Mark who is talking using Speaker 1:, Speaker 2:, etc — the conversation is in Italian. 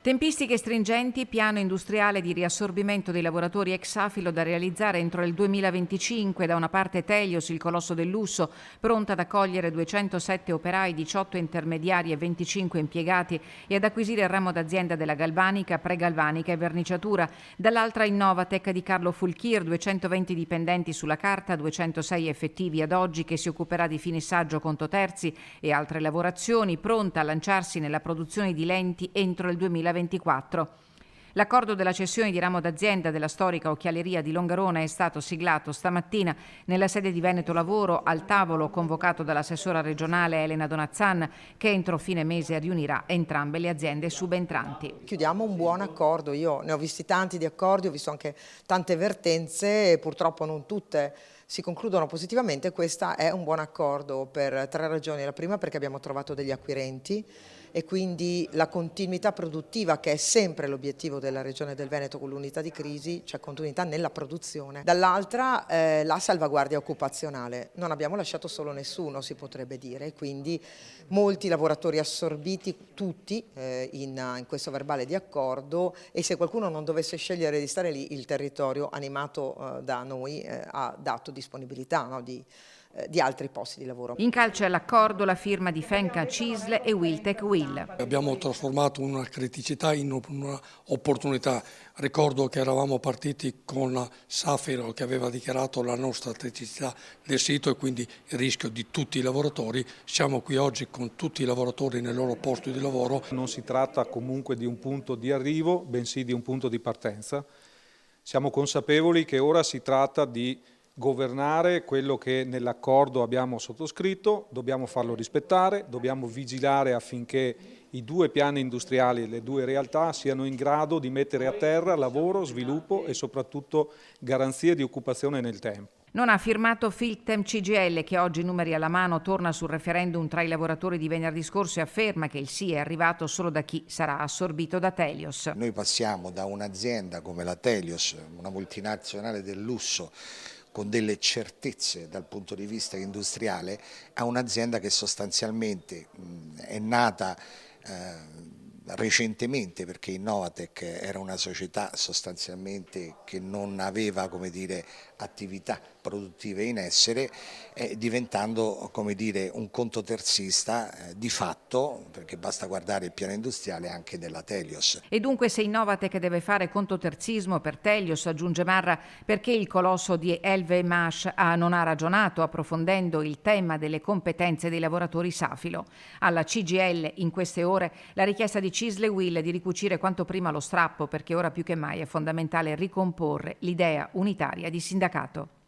Speaker 1: Tempistiche stringenti, piano industriale di riassorbimento dei lavoratori ex Safilo da realizzare entro il 2025. Da una parte Telios, il colosso del lusso, pronta ad accogliere 207 operai, 18 intermediari e 25 impiegati e ad acquisire il ramo d'azienda della galvanica, pregalvanica e verniciatura. Dall'altra Innovatec di Carlo Fulchir, 220 dipendenti sulla carta, 206 effettivi ad oggi, che si occuperà di finissaggio conto terzi e altre lavorazioni, pronta a lanciarsi nella produzione di lenti entro il 2024. L'accordo della cessione di ramo d'azienda della storica occhialeria di Longarone è stato siglato stamattina nella sede di Veneto Lavoro al tavolo convocato dall'assessora regionale Elena Donazzan, che entro fine mese riunirà entrambe le aziende subentranti.
Speaker 2: Chiudiamo un buon accordo, io ne ho visti tanti di accordi, ho visto anche tante vertenze, purtroppo non tutte si concludono positivamente. Questa è un buon accordo per 3 ragioni. La prima, perché abbiamo trovato degli acquirenti e quindi la continuità produttiva, che è sempre l'obiettivo della Regione del Veneto con l'unità di crisi, cioè continuità nella produzione. Dall'altra la salvaguardia occupazionale. Non abbiamo lasciato solo nessuno, si potrebbe dire, quindi molti lavoratori assorbiti, tutti in questo verbale di accordo, e se qualcuno non dovesse scegliere di stare lì, il territorio animato da noi ha dato disponibilità, no, di altri posti di lavoro.
Speaker 1: In calce all'accordo la firma di Fenca Cisle e Wiltec Will.
Speaker 3: Abbiamo trasformato una criticità in un'opportunità. Ricordo che eravamo partiti con Safilo, che aveva dichiarato la non strategicità del sito e quindi il rischio di tutti i lavoratori. Siamo qui oggi con tutti i lavoratori nei loro posti di lavoro.
Speaker 4: Non si tratta comunque di un punto di arrivo, bensì di un punto di partenza. Siamo consapevoli che ora si tratta di governare quello che nell'accordo abbiamo sottoscritto, dobbiamo farlo rispettare, dobbiamo vigilare affinché i 2 piani industriali e le 2 realtà siano in grado di mettere a terra lavoro, sviluppo e soprattutto garanzie di occupazione nel tempo.
Speaker 1: Non ha firmato Filtem CGIL, che oggi, numeri alla mano, torna sul referendum tra i lavoratori di venerdì scorso e afferma che il sì è arrivato solo da chi sarà assorbito da Telios.
Speaker 5: Noi passiamo da un'azienda come la Telios, una multinazionale del lusso, con delle certezze dal punto di vista industriale, a un'azienda che sostanzialmente è nata recentemente, perché Innovatec era una società sostanzialmente che non aveva, come dire, attività produttive in essere, diventando, come dire, un conto terzista di fatto, perché basta guardare il piano industriale anche della Telios.
Speaker 1: E dunque se Innovatec deve fare conto terzismo per Telios, aggiunge Marra, perché il colosso di LVMH non ha ragionato approfondendo il tema delle competenze dei lavoratori Safilo. Alla CGIL in queste ore la richiesta di Cisle Will di ricucire quanto prima lo strappo, perché ora più che mai è fondamentale ricomporre l'idea unitaria di sindacato.